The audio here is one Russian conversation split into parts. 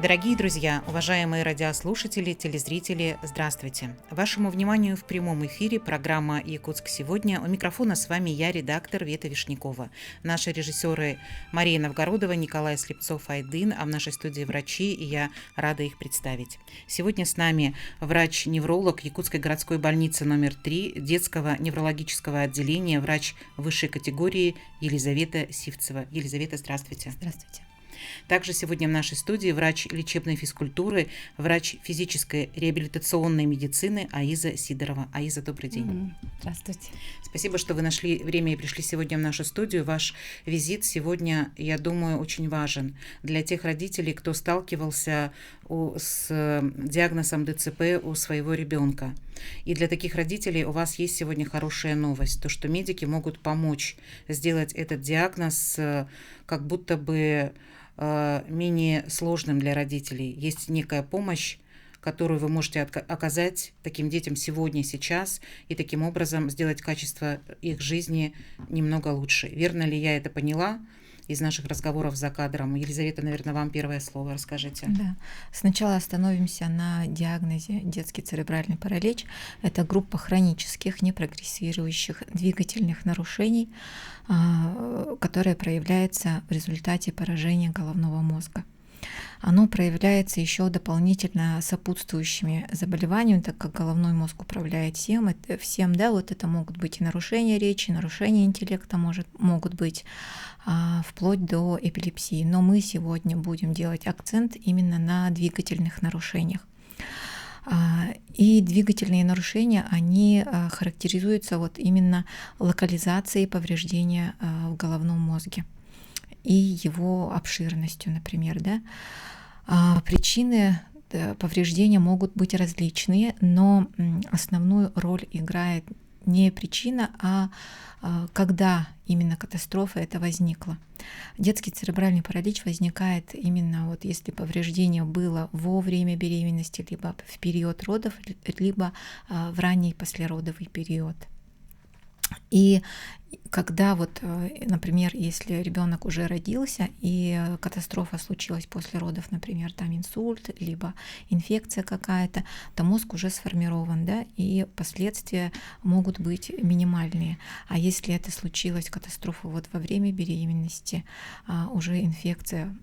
Дорогие друзья, уважаемые радиослушатели, телезрители, здравствуйте! Вашему вниманию в прямом эфире программа «Якутск сегодня». У микрофона с вами я, редактор Вета Вишнякова. Наши режиссеры Мария Новгородова, Николай Слепцов-Айдын, а в нашей студии врачи, и я рада их представить. Сегодня с нами врач-невролог Якутской городской больницы номер 3 детского неврологического отделения, врач высшей категории Елизавета Сивцева. Елизавета, здравствуйте. Здравствуйте. Также сегодня в нашей студии врач лечебной физкультуры, врач физической реабилитационной медицины Аиза Сидорова. Аиза, добрый день. Здравствуйте. Спасибо, что вы нашли время и пришли сегодня в нашу студию. Ваш визит сегодня, я думаю, очень важен для тех родителей, кто сталкивался с диагнозом ДЦП у своего ребенка. И для таких родителей у вас есть сегодня хорошая новость, то, что медики могут помочь сделать этот диагноз как будто бы менее сложным для родителей. Есть некая помощь, которую вы можете оказать таким детям сегодня, сейчас, и таким образом сделать качество их жизни немного лучше. Верно ли я это поняла из наших разговоров за кадром? Елизавета, наверное, вам первое слово, расскажите. Да. Сначала остановимся на диагнозе детский церебральный паралич. Это группа хронических, непрогрессирующих двигательных нарушений, которая проявляется в результате поражения головного мозга. Оно проявляется еще дополнительно сопутствующими заболеваниями, так как головной мозг управляет всем, это могут быть и нарушения речи, нарушения интеллекта могут быть, вплоть до эпилепсии. Но мы сегодня будем делать акцент именно на двигательных нарушениях. И двигательные нарушения, они характеризуются именно локализацией повреждения в головном мозге и его обширностью, например. Причины повреждения могут быть различные, но основную роль играет не причина, а когда именно катастрофа это возникла. Детский церебральный паралич возникает именно если повреждение было во время беременности, либо в период родов, либо в ранний послеродовый период. И когда например, если ребенок уже родился и катастрофа случилась после родов, например, там инсульт, либо инфекция какая-то, то мозг уже сформирован, и последствия могут быть минимальные. А если это случилась катастрофа во время беременности, уже инфекция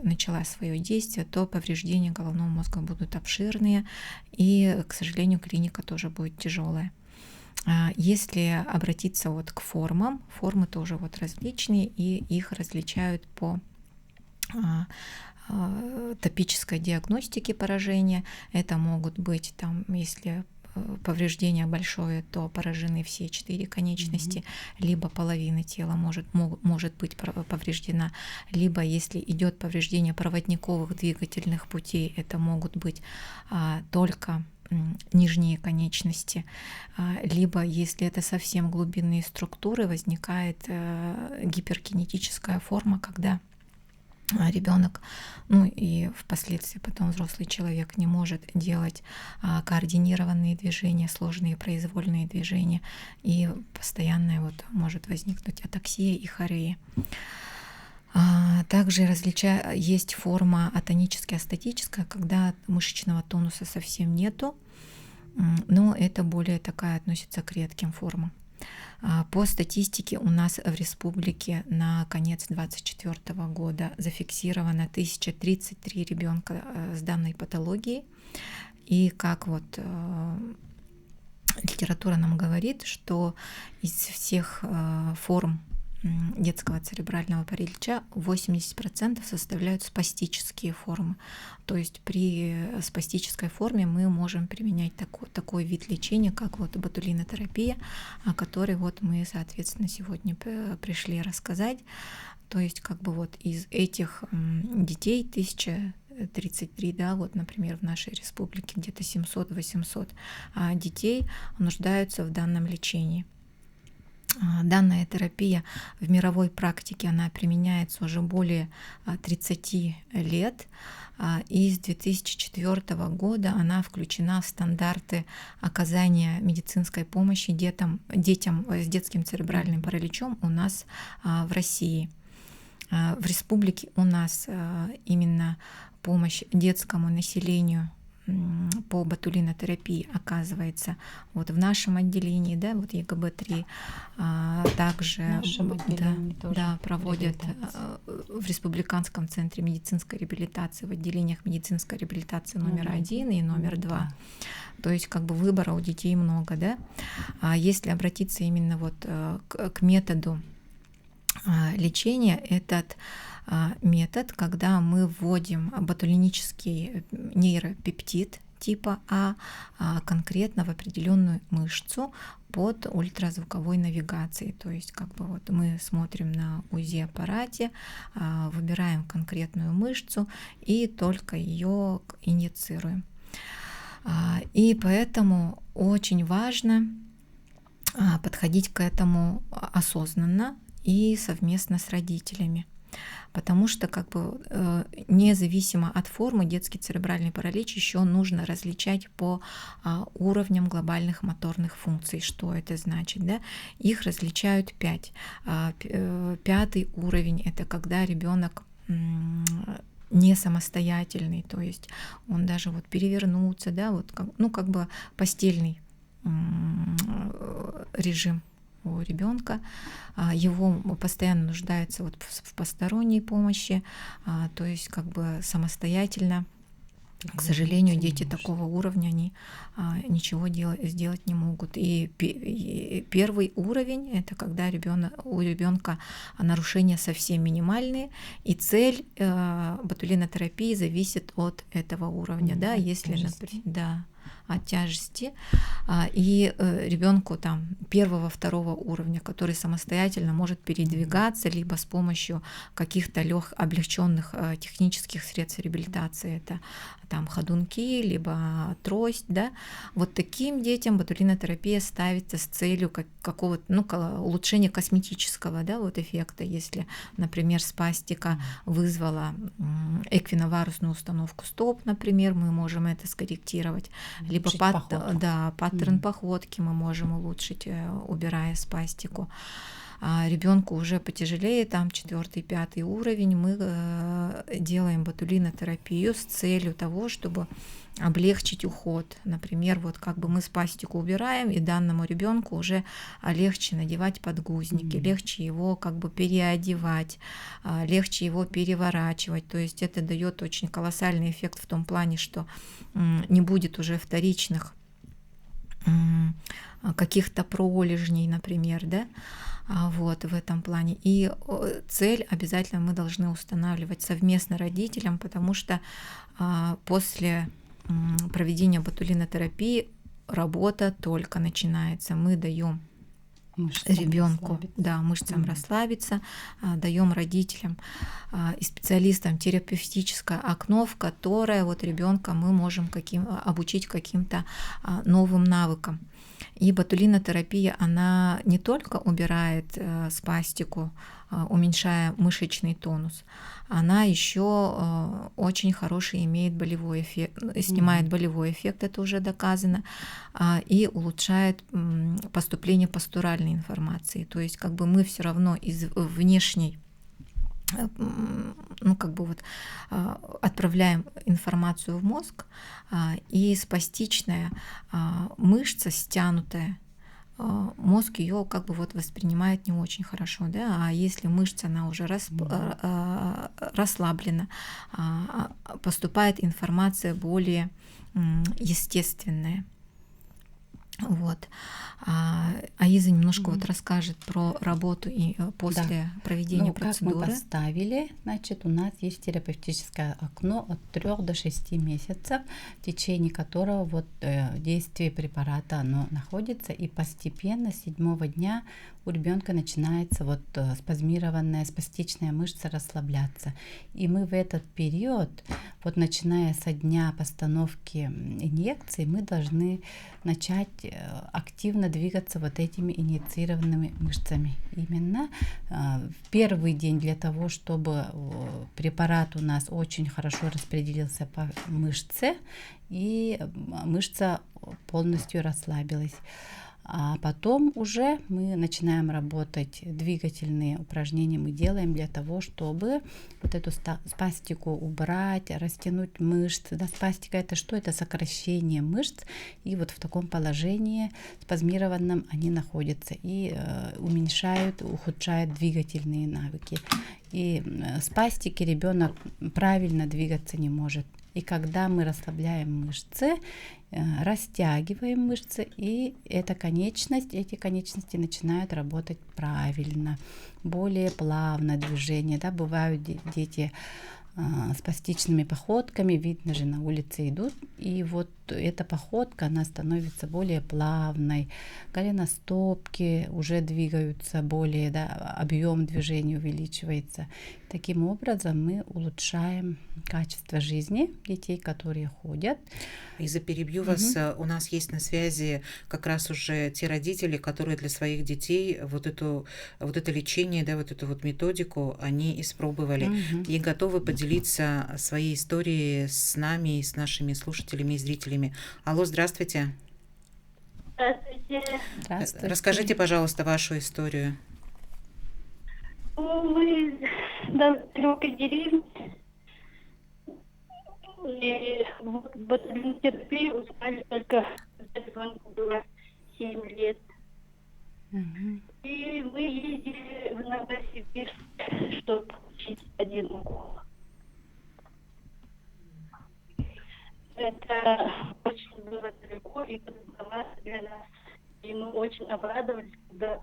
начала свое действие, то повреждения головного мозга будут обширные, и, к сожалению, клиника тоже будет тяжелая. Если обратиться к формам, формы тоже различные, и их различают по топической диагностике поражения. Это могут быть, если повреждение большое, то поражены все 4 конечности, либо половина тела может быть повреждена, либо если идет повреждение проводниковых двигательных путей, это могут быть только нижние конечности, либо если это совсем глубинные структуры, возникает гиперкинетическая форма, когда ребенок, и впоследствии потом взрослый человек не может делать координированные движения, сложные произвольные движения, и постоянно может возникнуть атаксия и хорея. Также есть форма атонически-астатическая, когда мышечного тонуса совсем нету, но это более такая относится к редким формам. По статистике у нас в республике на конец 2024 года зафиксировано 1033 ребенка с данной патологией. И как литература нам говорит, что из всех форм детского церебрального паралича 80% составляют спастические формы. То есть при спастической форме мы можем применять такой вид лечения, как ботулинотерапия, о которой мы, соответственно, сегодня пришли рассказать. То есть из этих детей 1033, например, в нашей республике где-то 700-800 детей нуждаются в данном лечении. Данная терапия в мировой практике, она применяется уже более 30 лет, и с 2004 года она включена в стандарты оказания медицинской помощи детям с детским церебральным параличом у нас в России. В республике у нас именно помощь детскому населению по ботулинотерапии оказывается вот в нашем отделении, да, вот ЕГБ-3, также проводят в Республиканском центре медицинской реабилитации, в отделениях медицинской реабилитации номер 1 и номер 2. То есть как бы выбора у детей много, да. А если обратиться именно вот к методу лечения, этот метод, когда мы вводим ботулинический нейропептид типа конкретно в определенную мышцу под ультразвуковой навигацией. То есть как бы вот мы смотрим на УЗИ-аппарате, выбираем конкретную мышцу и только ее инъецируем. И поэтому очень важно подходить к этому осознанно и совместно с родителями. Потому что как бы независимо от формы детский церебральный паралич еще нужно различать по уровням глобальных моторных функций. Что это значит? Да? Их различают 5. 5-й уровень — это когда ребенок не самостоятельный, то есть он даже вот перевернуться, да, вот как бы постельный режим у ребенка, его постоянно нуждается вот в посторонней помощи, то есть как бы самостоятельно. К сожалению, дети такого уровня, они ничего сделать не могут. И первый уровень — это когда у ребенка нарушения совсем минимальные, и цель ботулинотерапии зависит от этого уровня, да, если, например, от тяжести, и ребенку там 1-2 уровня, который самостоятельно может передвигаться либо с помощью каких-то облегченных технических средств реабилитации, это там ходунки, либо трость, да, вот таким детям ботулинотерапия ставится с целью какого-то улучшения косметического, да, вот эффекта. Если, например, спастика вызвала эквиноварусную установку стоп, например, мы можем это скорректировать, либо паттерн походки мы можем улучшить, убирая спастику. Ребенку уже потяжелее, там 4-5 уровень, мы делаем ботулинотерапию с целью того, чтобы облегчить уход. Например, вот как бы мы спастику убираем, и данному ребенку уже легче надевать подгузники, легче его как бы переодевать, легче его переворачивать. То есть это дает очень колоссальный эффект в том плане, что не будет уже вторичных каких-то пролежней, например, да, вот в этом плане. И цель обязательно мы должны устанавливать совместно родителям, потому что после проведения ботулинотерапии работа только начинается. Мы даем ребенку, мышцам расслабиться, даем родителям и специалистам терапевтическое окно, в которое вот ребенка мы можем обучить каким-то новым навыкам. И ботулинотерапия, она не только убирает спастику, уменьшая мышечный тонус, она еще очень хороший имеет болевой эффект, снимает болевой эффект, это уже доказано, и улучшает поступление постуральной информации. То есть как бы мы все равно из внешней отправляем информацию в мозг, и спастичная мышца стянутая, мозг ее как бы вот воспринимает не очень хорошо, да, а если мышца она уже расслаблена, поступает информация более естественная. Вот. Аиза немножко вот расскажет про работу и после проведения процедуры. Как мы поставили, значит, у нас есть терапевтическое окно от 3 до 6 месяцев, в течение которого вот действие препарата оно находится, и постепенно с 7-го дня у ребенка начинается вот спазмированная спастичная мышца расслабляться. И мы в этот период, вот начиная со дня постановки инъекции, мы должны начать активно двигаться вот этими инициированными мышцами. Именно в первый день для того, чтобы препарат у нас очень хорошо распределился по мышце, и мышца полностью расслабилась. А потом уже мы начинаем работать, двигательные упражнения мы делаем для того, чтобы вот эту спастику убрать, растянуть мышцы. Да, спастика это что? Это сокращение мышц, и вот в таком положении спазмированном они находятся и уменьшают, ухудшают двигательные навыки. И спастики ребенок правильно двигаться не может. И когда мы расслабляем мышцы, растягиваем мышцы, и эти конечности начинают работать правильно, более плавно движение. Да? Бывают дети с пластичными походками, видно же, на улице идут, и вот эта походка, она становится более плавной, голеностопки уже двигаются более, да, объем движения увеличивается. Таким образом мы улучшаем качество жизни детей, которые ходят. Лиза, перебью вас. У нас есть на связи как раз уже те родители, которые для своих детей вот это лечение, да, вот эту вот методику они испробовали и готовы поделиться своей историей с нами и с нашими слушателями и зрителями. Алло, здравствуйте. Здравствуйте. Здравствуйте. Расскажите, пожалуйста, вашу историю. Мы из далекой деревни. И вот ботулинную терапию узнали только, когда ребенку было 7 лет. И мы ездили в Новосибирск, чтобы получить 1 укол. Это очень было далеко и трудновато для нас. И мы очень обрадовались, когда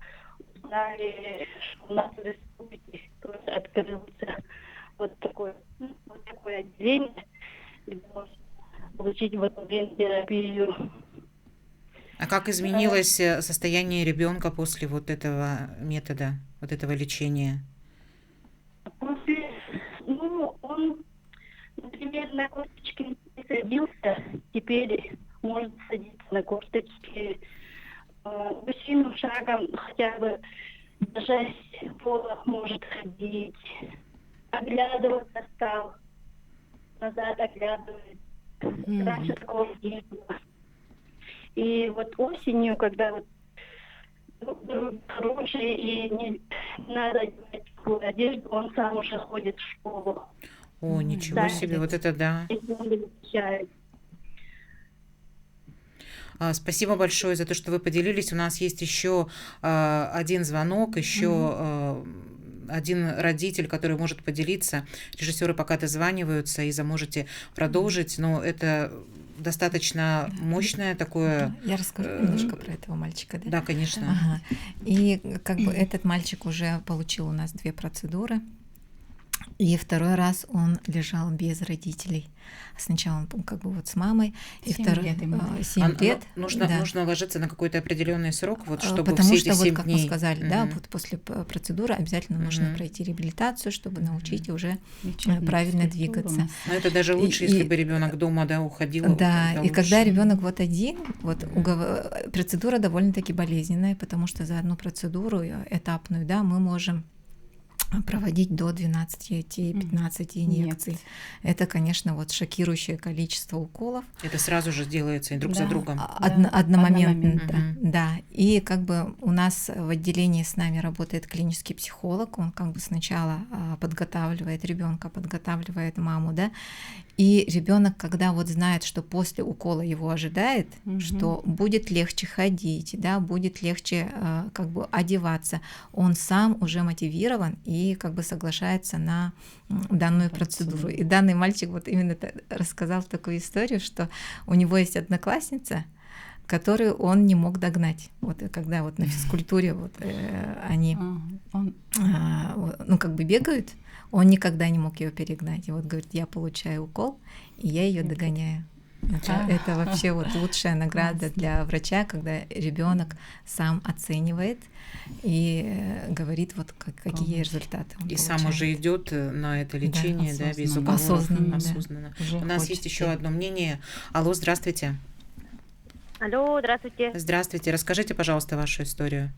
узнали, что у нас в республике тоже открылся вот такое отделение, где можно получить терапию. А как изменилось состояние ребенка после вот этого метода, вот этого лечения? После, он, например, на корточки не садился, теперь может садиться на корточки. Быстрым шагом хотя бы держась пола может ходить. Оглядываться стал, назад оглядывает. Раньше такого не было. И вот осенью, когда вот хорошие и не надо одевать такую одежду, он сам уже ходит в школу. О, ничего Да. себе, вот это да. Спасибо большое за то, что вы поделились. У нас есть еще один звонок, еще один родитель, который может поделиться. Режиссеры пока дозваниваются, и можете продолжить, но это достаточно мощное такое. Я расскажу немножко про этого мальчика, да? Да, конечно. Ага. И как бы этот мальчик уже получил у нас 2 процедуры. И второй раз он лежал без родителей. Сначала он как бы вот с мамой, и 7 второй лет ему. 7 лет. Нужно ложиться на какой-то определенный срок, вот, чтобы потому все что эти 7 вот как дней. мы сказали, да, вот после процедуры обязательно нужно пройти реабилитацию, чтобы научить уже правильно двигаться. Но это даже лучше, если бы ребенок дома, да, уходил. Да, и лучше. когда ребенок вот один, вот процедура довольно-таки болезненная, потому что за одну процедуру этапную, да, мы можем проводить до 12-15 инъекций. Это, конечно, вот шокирующее количество уколов. Это сразу же делается и друг за другом. Одномоментно, да. И как бы у нас в отделении с нами работает клинический психолог, он как бы сначала подготавливает ребенка, подготавливает маму, да, и ребенок, когда вот знает, что после укола его ожидает, что будет легче ходить, да, будет легче как бы одеваться, он сам уже мотивирован и как бы соглашается на данную процедуру. И данный мальчик вот именно рассказал такую историю, что у него есть одноклассница, которую он не мог догнать. Вот когда вот на физкультуре вот они ну как бы бегают, он никогда не мог ее перегнать. И вот говорит, я получаю укол, и я ее догоняю. Это вообще вот лучшая награда для врача, когда ребенок сам оценивает и говорит, вот какие результаты он и получает. сам уже идет на это лечение, да, без уговоров. Осознанно. У нас есть еще одно мнение. Алло, здравствуйте. Алло, здравствуйте. Здравствуйте. Расскажите, пожалуйста, вашу историю.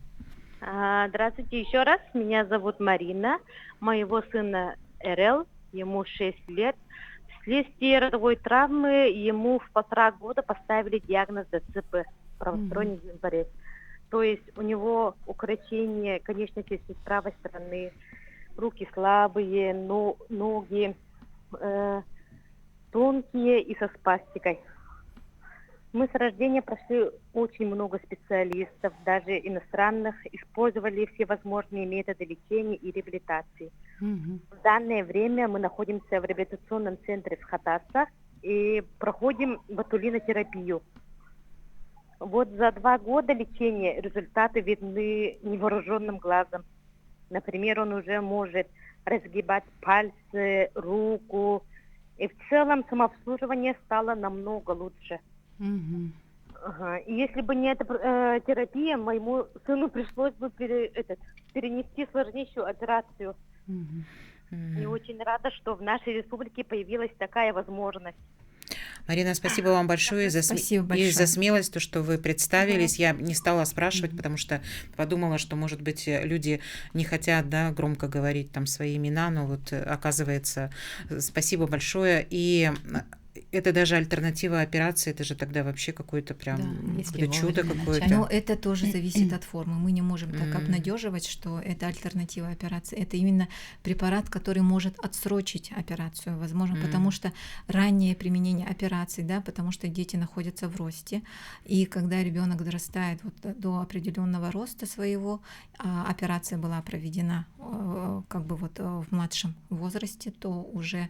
Здравствуйте еще раз. Меня зовут Марина. Моего сына РЛ, ему 6 лет. Вследствие родовой травмы ему в 1,5 года поставили диагноз ДЦП, правосторонний болезнь. То есть у него укорочение конечностей с правой стороны, руки слабые, ноги тонкие и со спастикой. Мы с рождения прошли очень много специалистов, даже иностранных, использовали все возможные методы лечения и реабилитации. В данное время мы находимся в реабилитационном центре в Хатасах и проходим ботулинотерапию. Вот за 2 года лечения результаты видны невооруженным глазом. Например, он уже может разгибать пальцы, руку. И в целом самообслуживание стало намного лучше. Ага. И если бы не эта терапия, моему сыну пришлось бы перенести сложнейшую операцию. И очень рада, что в нашей республике появилась такая возможность. Марина, спасибо вам большое и за смелость, то, что вы представились. Я не стала спрашивать, потому что подумала, что, может быть, люди не хотят, да, громко говорить там свои имена, но вот оказывается, спасибо большое. И это даже альтернатива операции, это же тогда вообще какое-то прям чудо какое-то. Но это тоже зависит от формы. Мы не можем так обнадеживать, что это альтернатива операции. Это именно препарат, который может отсрочить операцию, возможно, потому что раннее применение операций, да, потому что дети находятся в росте, и когда ребенок дорастает вот до определенного роста своего, операция была проведена как бы вот в младшем возрасте, то уже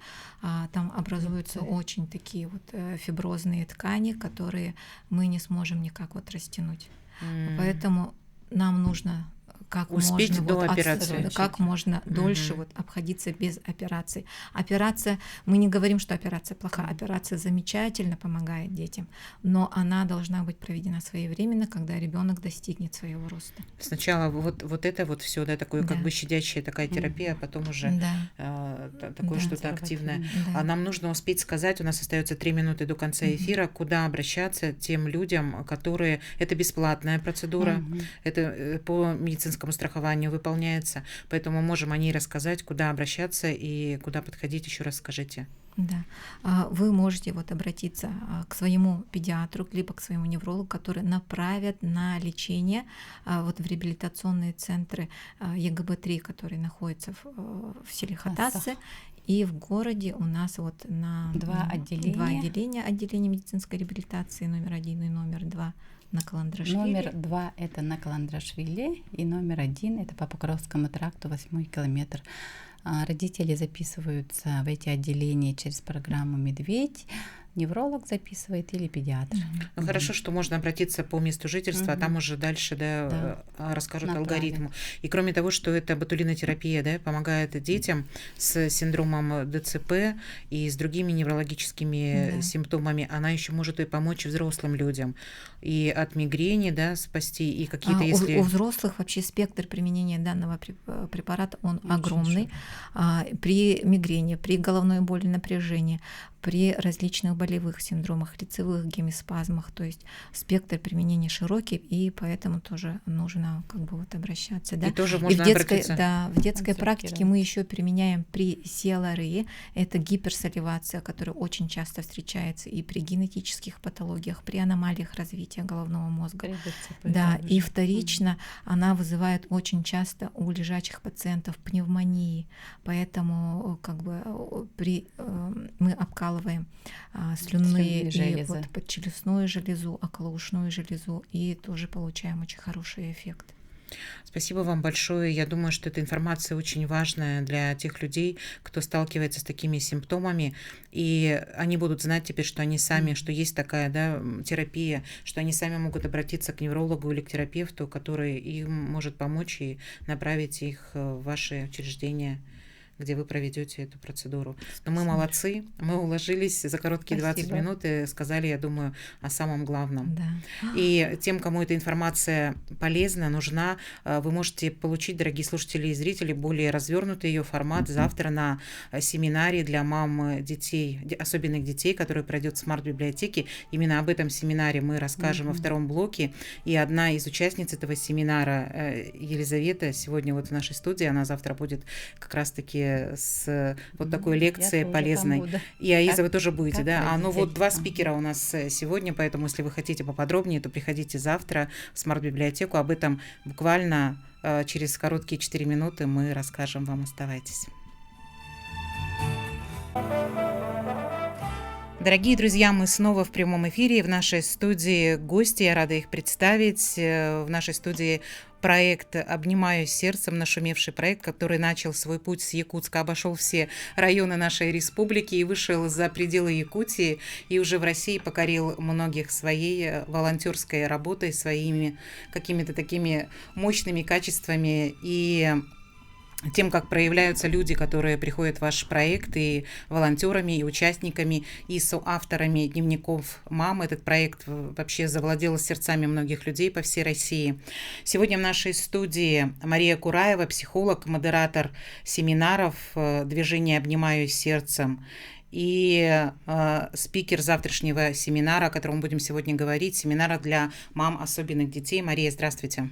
там образуются очень такие вот фиброзные ткани, которые мы не сможем никак вот растянуть. Поэтому нам нужно как успеть можно, до вот, операции. как можно дольше вот обходиться без операции. Операция, мы не говорим, что операция плохая, операция замечательно помогает детям, но она должна быть проведена своевременно, когда ребенок достигнет своего роста. Сначала вот это вот все, да, такое как бы щадящая такая терапия, а потом уже такое что-то активное. А нам нужно успеть сказать, у нас остается 3 минуты до конца эфира, куда обращаться тем людям, которые... Это бесплатная процедура, это по медицинскому страхованию выполняется, поэтому можем о ней рассказать, куда обращаться и куда подходить, еще раз скажите. Да, вы можете вот обратиться к своему педиатру, либо к своему неврологу, который направят на лечение вот в реабилитационные центры ЕГБ-3, которые находятся в селе Хатасы. И в городе у нас вот на 2 отделения. Отделение медицинской реабилитации номер 1 и номер 2 на Каландрашвили. Номер 2 это на Каландрашвили, и номер 1 это по Покровскому тракту, 8 километр. Родители записываются в эти отделения через программу «Медведь». Невролог записывает или педиатр. Ну, хорошо, что можно обратиться по месту жительства, а там уже дальше расскажут алгоритм. И кроме того, что это ботулинотерапия, да, помогает детям с синдромом ДЦП и с другими неврологическими симптомами, она еще может и помочь взрослым людям. И от мигрени, да, спасти, и какие-то, если... У взрослых вообще спектр применения данного препарата, он очень огромный. При мигрени, при головной боли, напряжении, при различных болевых синдромах, лицевых гемиспазмах, то есть спектр применения широкий, и поэтому тоже нужно как бы вот обращаться. Да? И тоже можно обратиться. Да, в детской практике мы еще применяем при сиалории, это гиперсаливация, которая очень часто встречается и при генетических патологиях, при аномалиях развития головного мозга. Да, и вторично она вызывает очень часто у лежачих пациентов пневмонии, поэтому как бы мы обкалываем слюнные и вот подчелюстную железу, околоушную железу, и тоже получаем очень хороший эффект. Спасибо вам большое. Я думаю, что эта информация очень важная для тех людей, кто сталкивается с такими симптомами, и они будут знать теперь, что они сами, что есть такая, да, терапия, что они сами могут обратиться к неврологу или к терапевту, который им может помочь и направить их в ваши учреждения, где вы проведете эту процедуру. Но мы молодцы, мы уложились за короткие 20 минут и сказали, я думаю, о самом главном. Да. И тем, кому эта информация полезна, нужна, вы можете получить, дорогие слушатели и зрители, более развернутый ее формат завтра на семинаре для мам детей, особенных детей, который пройдет в смарт-библиотеке. Именно об этом семинаре мы расскажем во втором блоке. И одна из участниц этого семинара, Елизавета, сегодня вот в нашей студии, она завтра будет как раз-таки вместе с вот такой лекцией Я тоже полезной. там буду. И Аиза, Как- вы тоже будете, как да? Ну вот родитель. два спикера у нас сегодня, поэтому если вы хотите поподробнее, то приходите завтра в смарт-библиотеку. Об этом буквально через короткие 4 минуты мы расскажем вам. Оставайтесь. Дорогие друзья, мы снова в прямом эфире. В нашей студии гости, я рада их представить. В нашей студии проект «Обнимаю сердцем», нашумевший проект, который начал свой путь с Якутска, обошел все районы нашей республики и вышел за пределы Якутии, и уже в России покорил многих своей волонтерской работой, своими какими-то такими мощными качествами и тем, как проявляются люди, которые приходят в ваш проект, и волонтерами, и участниками, и соавторами дневников мам. Этот проект вообще завладел сердцами многих людей по всей России. Сегодня в нашей студии Мария Кураева, психолог, модератор семинаров «Движение «Обнимаю сердцем», и спикер завтрашнего семинара, о котором мы будем сегодня говорить, семинара для мам особенных детей. Мария, здравствуйте.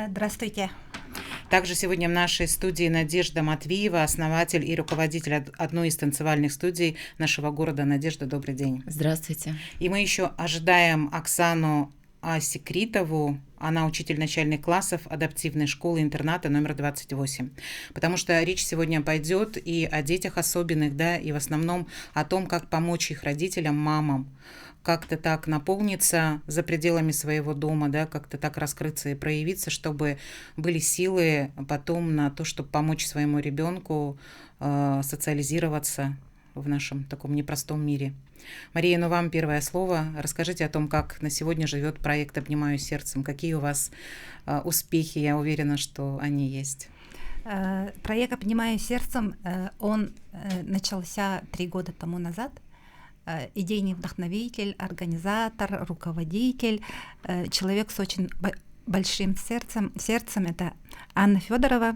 Здравствуйте. Также сегодня в нашей студии Надежда Матвиева, основатель и руководитель одной из танцевальных студий нашего города. Надежда, добрый день. Здравствуйте. И мы еще ожидаем Оксану Асикритову. Она учитель начальных классов адаптивной школы-интерната номер 28. Потому что речь сегодня пойдет и о детях особенных, да, и в основном о том, как помочь их родителям, мамам, как-то так наполниться за пределами своего дома, да, как-то так раскрыться и проявиться, чтобы были силы потом на то, чтобы помочь своему ребенку социализироваться в нашем таком непростом мире. Мария, ну вам первое слово. Расскажите о том, как на сегодня живет проект «Обнимаю сердцем». Какие у вас успехи? Я уверена, что они есть. Проект «Обнимаю сердцем», он начался 3 года тому назад. Идейный вдохновитель, организатор, руководитель, человек с очень большим сердцем. Это Анна Федорова.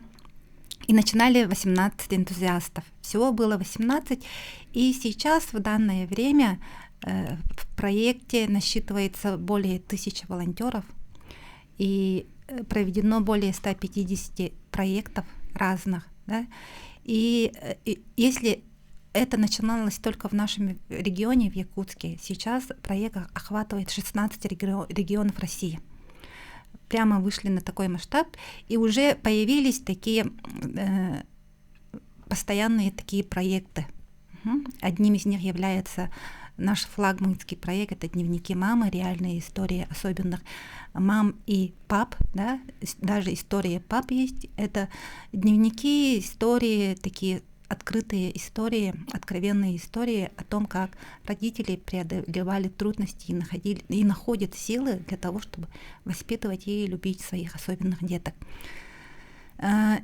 И начинали 18 энтузиастов. Всего было 18. И сейчас, в данное время, в проекте насчитывается более 1000 волонтеров. И проведено более 150 проектов разных. Да? И если это начиналось только в нашем регионе, в Якутске, сейчас проект охватывает 16 регионов России. Прямо вышли на такой масштаб, и уже появились такие постоянные такие проекты. Одним из них является наш флагманский проект, это «Дневники мамы», реальные истории особенных мам и пап, да? Даже история пап есть. Это дневники, истории, такие открытые истории, откровенные истории о том, как родители преодолевали трудности и находят силы для того, чтобы воспитывать и любить своих особенных деток.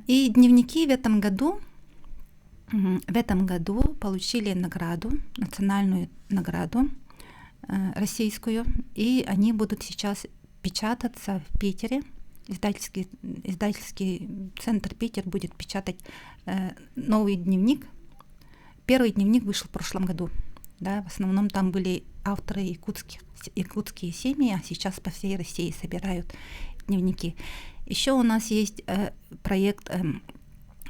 И дневники в этом году получили награду, национальную награду российскую, и они будут сейчас печататься в Питере. Издательский центр Питер будет печатать новый дневник. Первый дневник вышел в прошлом году. Да, в основном там были авторы якутские семьи, а сейчас по всей России собирают дневники. Еще у нас есть проект,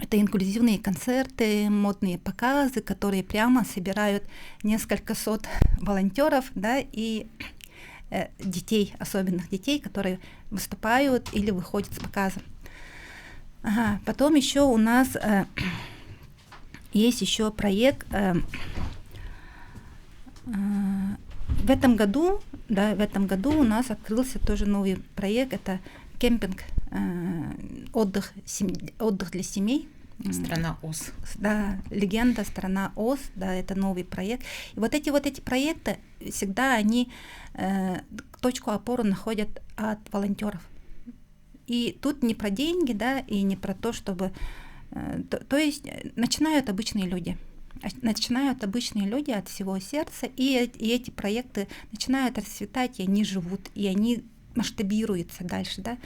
это инклюзивные концерты, модные показы, которые прямо собирают несколько сот волонтеров, да, и детей, особенных детей, которые выступают или выходят с показом. Потом еще у нас есть еще проект в этом году у нас открылся тоже новый проект, это кемпинг, отдых для семей. Страна Оз. Да, легенда «Страна Оз», да, это новый проект. И вот эти проекты всегда они точку опоры находят от волонтеров. И тут не про деньги, да, и не про то, чтобы... То есть начинают обычные люди. Начинают обычные люди от всего сердца, и эти проекты начинают расцветать, и они живут, и они масштабируется дальше, да.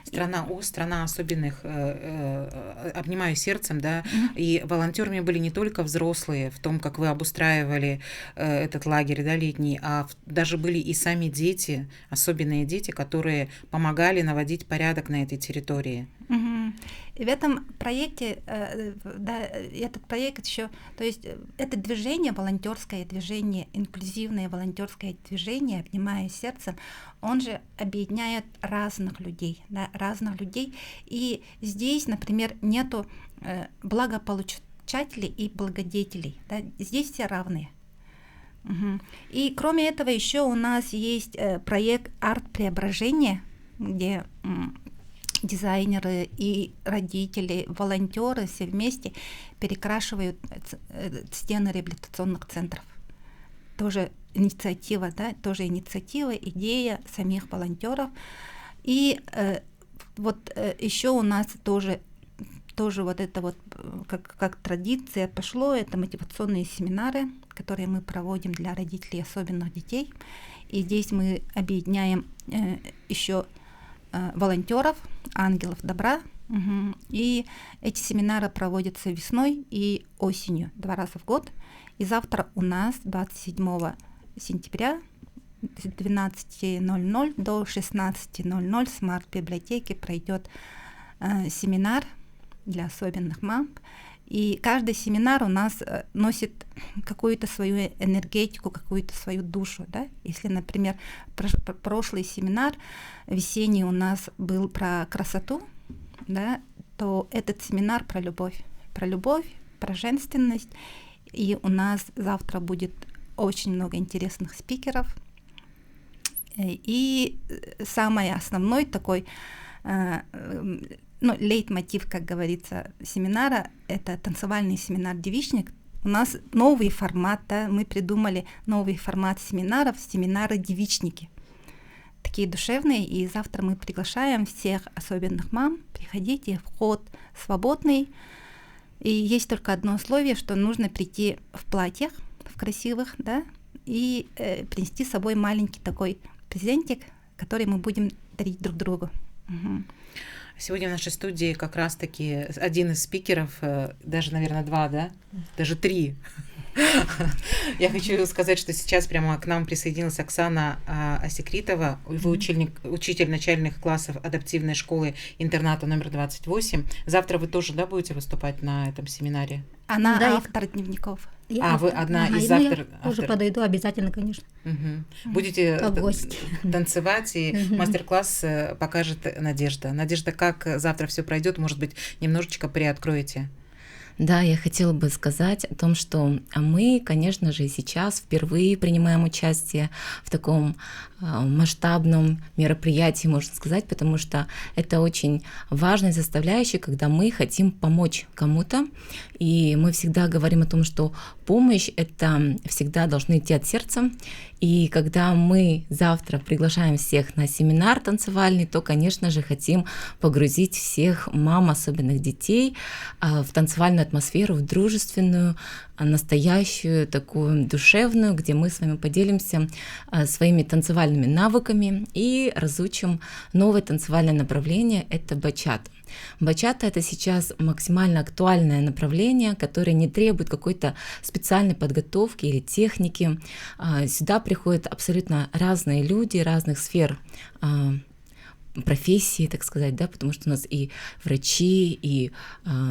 Страна Оз, страна особенных, обнимаю сердцем, да, и волонтерами были не только взрослые в том, как вы обустраивали этот лагерь, да, летний, а даже были и сами дети, особенные дети, которые помогали наводить порядок на этой территории. Мгм. И в этом проекте, да, этот проект еще, то есть это движение, волонтерское движение, инклюзивное волонтерское движение, обнимая сердцем, он же объединяет разных людей, да, разных людей. И здесь, например, нету благополучателей и благодетелей, да, здесь все равны. Мгм. И кроме этого еще у нас есть проект «Арт-преображение», где дизайнеры и родители, волонтеры все вместе перекрашивают стены реабилитационных центров. Тоже инициатива, да, тоже инициатива, идея самих волонтеров. И еще у нас тоже вот это вот как традиция пошло, это мотивационные семинары, которые мы проводим для родителей особенных детей. И здесь мы объединяем еще волонтеров, ангелов добра. Угу. И эти семинары проводятся весной и осенью 2 раза в год. И завтра у нас 27 сентября с 12:00 до 16:00 в смарт-библиотеке пройдет семинар для особенных мам. И каждый семинар у нас носит какую-то свою энергетику, какую-то свою душу. Да? Если, например, прошлый семинар весенний у нас был про красоту, да, то этот семинар про любовь, про женственность. И у нас завтра будет очень много интересных спикеров. И самый основной такой лейтмотив, как говорится, семинара — это танцевальный семинар «Девичник». У нас новый формат, да, мы придумали новый формат семинаров, семинары «Девичники». Такие душевные, и завтра мы приглашаем всех особенных мам, приходите, вход свободный. И есть только одно условие, что нужно прийти в платьях, в красивых, да, и принести с собой маленький такой презентик, который мы будем дарить друг другу. Угу. Сегодня в нашей студии как раз-таки один из спикеров, даже, наверное, 2, да? Даже 3. Я хочу сказать, что сейчас прямо к нам присоединилась Оксана Осекритова, вы учитель начальных классов адаптивной школы-интерната номер 28. Завтра вы тоже, да, будете выступать на этом семинаре? Она автор дневников. Вы одна из авторов? Я тоже подойду обязательно, конечно. Угу. Будете танцевать, и мастер-класс покажет Надежда. Надежда, как завтра все пройдет, может быть, немножечко приоткроете? Да, я хотела бы сказать о том, что мы, конечно же, сейчас впервые принимаем участие в таком масштабном мероприятии, можно сказать, потому что это очень важная составляющая, когда мы хотим помочь кому-то, и мы всегда говорим о том, что помощь — это всегда должно идти от сердца, и когда мы завтра приглашаем всех на семинар танцевальный, то, конечно же, хотим погрузить всех мам особенных детей в танцевальную атмосферу, в дружественную, настоящую, такую душевную, где мы с вами поделимся своими танцевальными навыками и разучим новое танцевальное направление — это бачата. Бачата — это сейчас максимально актуальное направление, которое не требует какой-то специальной подготовки или техники. Сюда приходят абсолютно разные люди, разных сфер профессии, так сказать, да, потому что у нас и врачи, и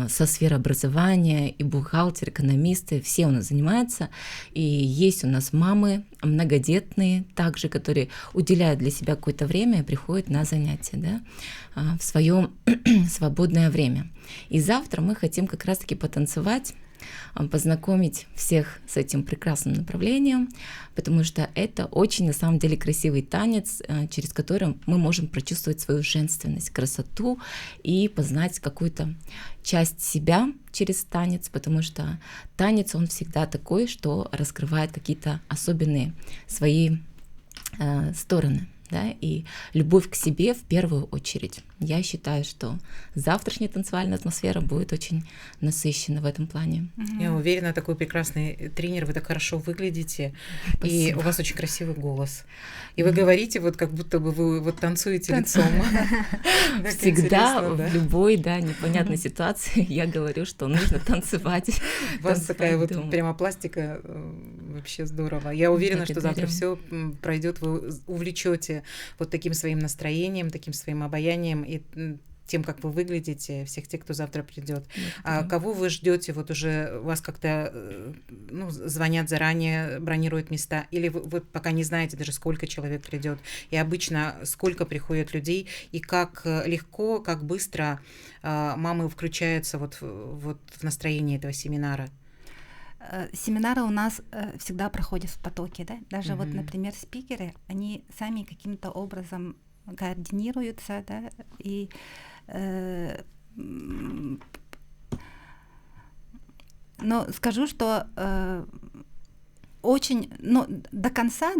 со сферы образования, и бухгалтеры, экономисты, все у нас занимаются, и есть у нас мамы многодетные также, которые уделяют для себя какое-то время и приходят на занятия, да, в свое свободное время. И завтра мы хотим как раз-таки потанцевать, познакомить всех с этим прекрасным направлением, потому что это очень, на самом деле, красивый танец, через который мы можем прочувствовать свою женственность, красоту и познать какую-то часть себя через танец, потому что танец, он всегда такой, что раскрывает какие-то особенные свои стороны. Да, и любовь к себе в первую очередь. Я считаю, что завтрашняя танцевальная атмосфера будет очень насыщена в этом плане. Я уверена, такой прекрасный тренер, вы так хорошо выглядите, спасибо. И у вас очень красивый голос. И вы говорите, вот как будто бы вы вот танцуете лицом. Всегда в любой, да, непонятной ситуации я говорю, что нужно танцевать. У вас такая вот прямо пластика, вообще здорово. Я уверена, что завтра все пройдет, вы увлечете вот таким своим настроением, таким своим обаянием и тем, как вы выглядите, всех тех, кто завтра придет. А кого вы ждете? Вот уже вас как-то звонят заранее, бронируют места, или вы пока не знаете даже, сколько человек придет, и обычно сколько приходит людей, и как легко, как быстро мамы включаются вот в настроение этого семинара? Семинары у нас всегда проходят в потоке, да? Даже вот, например, спикеры, они сами каким-то образом координируются, да, и но скажу, что очень, до конца,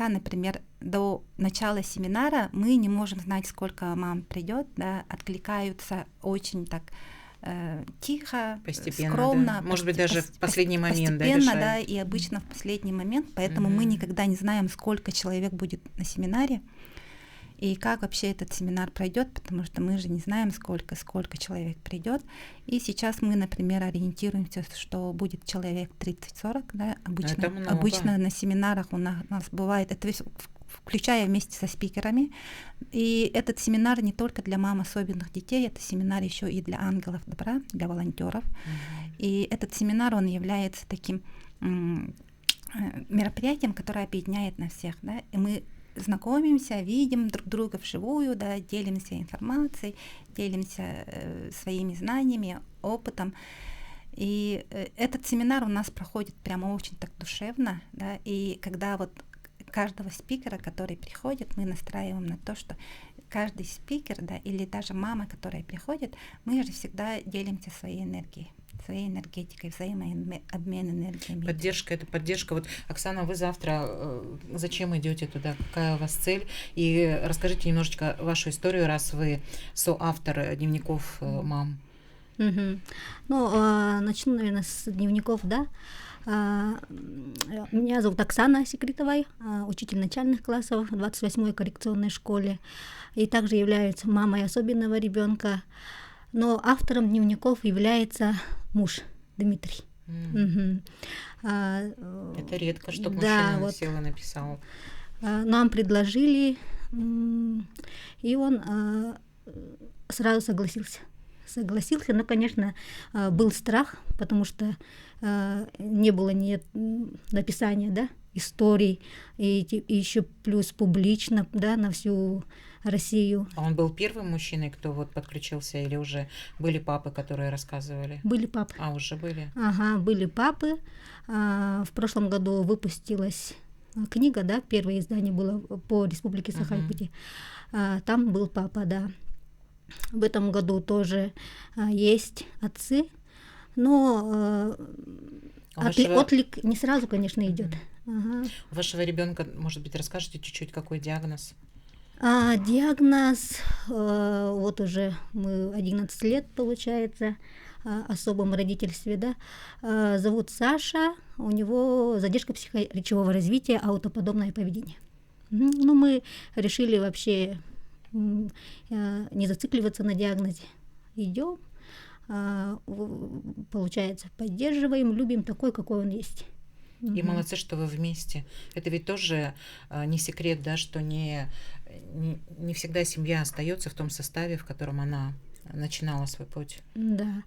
например, до начала семинара мы не можем знать, сколько мам придет, да, откликаются очень так тихо, постепенно, скромно. Да. Может быть, даже в последний момент, постепенно, да, да, и обычно в последний момент, поэтому мы никогда не знаем, сколько человек будет на семинаре и как вообще этот семинар пройдет, потому что мы же не знаем, сколько человек придет. И сейчас мы, например, ориентируемся, что будет человек 30-40, да, обычно на семинарах у нас бывает, это включая вместе со спикерами. И этот семинар не только для мам особенных детей, это семинар еще и для ангелов добра, для волонтеров. И этот семинар, он является таким мероприятием, которое объединяет нас всех, да, и мы знакомимся, видим друг друга вживую, да, делимся информацией, делимся своими знаниями, опытом. И этот семинар у нас проходит прямо очень так душевно, да, и когда вот каждого спикера, который приходит, мы настраиваем на то, что каждый спикер, да, или даже мама, которая приходит, мы же всегда делимся своей энергией, своей энергетикой, взаимообмен энергиями. Поддержка — это поддержка. Вот, Оксана, вы завтра зачем идете туда? Какая у вас цель? И расскажите немножечко вашу историю, раз вы соавтор дневников мам. Начну, наверное, с дневников, да. Меня зовут Оксана Секретовой, учитель начальных классов в 28-й коррекционной школе, и также являюсь мамой особенного ребенка. Но автором дневников является муж Дмитрий. Это редко, чтобы мужчина сел и написал. Нам предложили, и он сразу согласился, но, конечно, был страх, потому что не было ни написания, да, историй, и еще плюс публично, да, на всю Россию. А он был первым мужчиной, кто вот подключился, или уже были папы, которые рассказывали? Были папы. А, уже были? Ага, были папы. В прошлом году выпустилась книга, да, первое издание было по Республике Саха-Якутия. Там был папа, да. В этом году тоже есть отцы, но отклик не сразу, конечно, идет. У вашего ребенка, может быть, расскажете чуть-чуть, какой диагноз? Диагноз, вот уже мы 11 лет, получается, особом родительстве, да. Зовут Саша, у него задержка психоречевого развития, аутоподобное поведение. Ну, мы решили вообще не зацикливаться на диагнозе. Идем, получается, поддерживаем, любим такой, какой он есть. И молодцы, что вы вместе. Это ведь тоже не секрет, да, что не всегда семья остается в том составе, в котором она начинала свой путь. Да.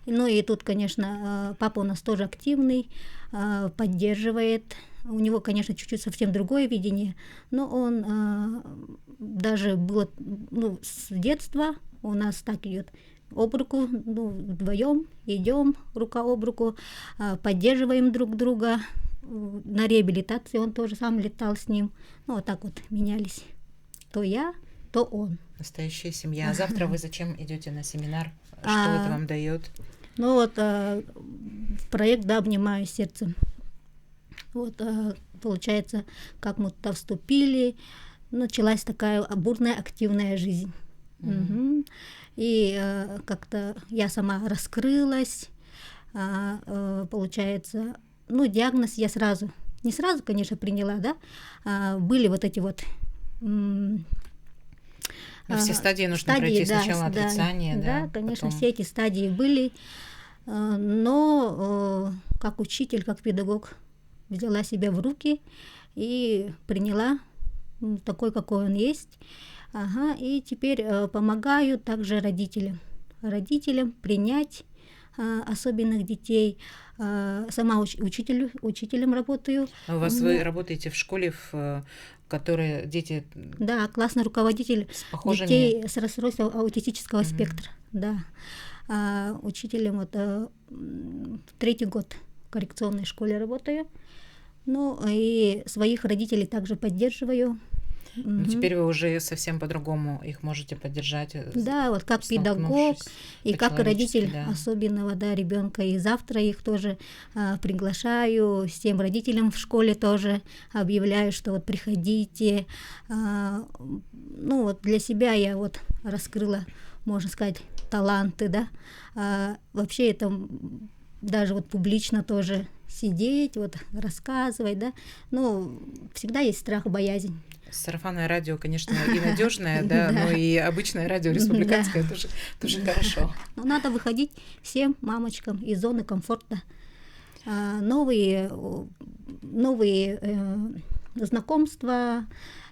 Ну и тут, конечно, папа у нас тоже активный, поддерживает. У него, конечно, чуть-чуть совсем другое видение, но он даже было, с детства у нас так идет. Об руку, вдвоем идем рука об руку, поддерживаем друг друга. На реабилитации он тоже сам летал с ним. Вот так вот менялись. То я, то он. Настоящая семья. А завтра вы зачем идете на семинар? Что это вам дает? Ну вот проект, да, «Обнимаю сердцем». Вот получается, как мы туда вступили, началась такая бурная, активная жизнь. И как-то я сама раскрылась, получается, диагноз я не сразу, конечно, приняла, да, были вот эти вот... все стадии нужно пройти, да, сначала отрицание, да, конечно, потом... все эти стадии были, но как учитель, как педагог взяла себя в руки и приняла такой, какой он есть. Ага, и теперь помогаю также родителям принять особенных детей. Сама учителем работаю. А у вас вы работаете в школе, в которой дети Да, классный руководитель с похожими... детей с расстройством аутистического спектра. Да. Учителем вот 3-й год в коррекционной школе работаю. Ну и своих родителей также поддерживаю. Ну, теперь вы уже совсем по-другому их можете поддержать. Да, вот как педагог и как родитель особенного ребенка. И завтра их тоже приглашаю, всем родителям в школе тоже объявляю, что вот приходите. Ну вот для себя я вот раскрыла, можно сказать, таланты, да. Вообще это даже вот публично тоже сидеть, вот рассказывать, да. Ну, всегда есть страх, боязнь. Сарафанное радио, конечно, и надежное, да, но и обычное радио республиканское тоже хорошо. Но надо выходить всем мамочкам из зоны комфорта. Новые знакомства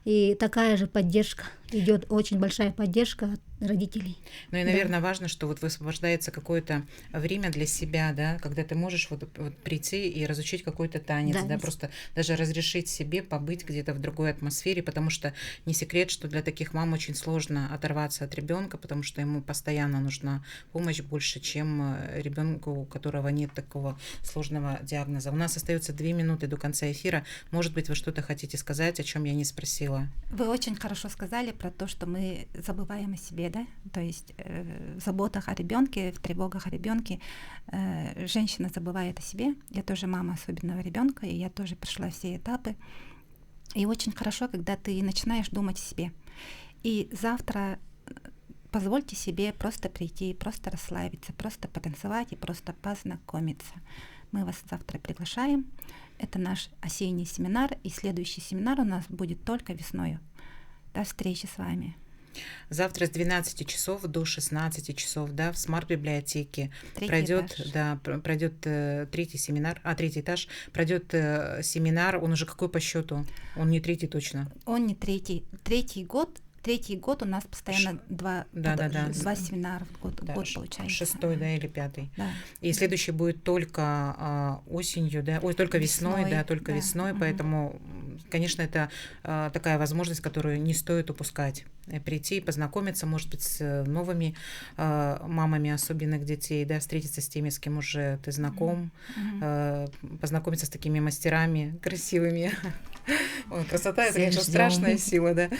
и такая же поддержка. Идет очень большая поддержка от родителей. Ну и, наверное, важно, что вот высвобождается какое-то время для себя, да, когда ты можешь вот прийти и разучить какой-то танец, да, просто даже разрешить себе побыть где-то в другой атмосфере, потому что не секрет, что для таких мам очень сложно оторваться от ребенка, потому что ему постоянно нужна помощь больше, чем ребенку, у которого нет такого сложного диагноза. У нас остается 2 минуты до конца эфира. Может быть, вы что-то хотите сказать, о чем я не спросила? Вы очень хорошо сказали про то, что мы забываем о себе, да, то есть в заботах о ребенке, в тревогах о ребенке женщина забывает о себе. Я тоже мама особенного ребенка, и я тоже прошла все этапы. И очень хорошо, когда ты начинаешь думать о себе. И завтра позвольте себе просто прийти, просто расслабиться, просто потанцевать и просто познакомиться. Мы вас завтра приглашаем. Это наш осенний семинар, и следующий семинар у нас будет только весною. До встречи с вами. Завтра с 12 часов до 16 часов, да, в смарт-библиотеке пройдет 3-й семинар, 3-й этаж, пройдет семинар, он уже какой по счету? Он не 3-й точно? Он не 3-й. 3-й год у нас постоянно два семинара в год, получается. 6-й, да, или 5-й. Да. И следующий будет только осенью, да, только весной, да, только весной, поэтому, конечно, это такая возможность, которую не стоит упускать. Прийти, познакомиться, может быть, с новыми мамами особенных детей, да, встретиться с теми, с кем уже ты знаком, познакомиться с такими мастерами красивыми. Ой, красота — это, конечно, страшная сила, да.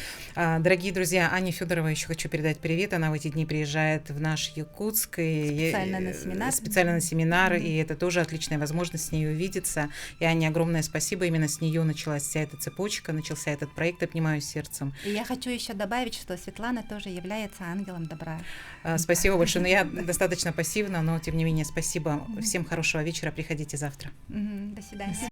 Дорогие друзья, Ане Федоровой еще хочу передать привет. Она в эти дни приезжает в наш Якутск специально на семинар, и это тоже отличная возможность с ней увидеться. И Ане огромное спасибо. Именно с нее началась вся эта цепочка, начался этот проект «Обнимаю сердцем». И я хочу еще добавить, что Светлана тоже является ангелом добра. Спасибо большое. Но я достаточно пассивна, но тем не менее спасибо. Всем хорошего вечера. Приходите завтра. До свидания.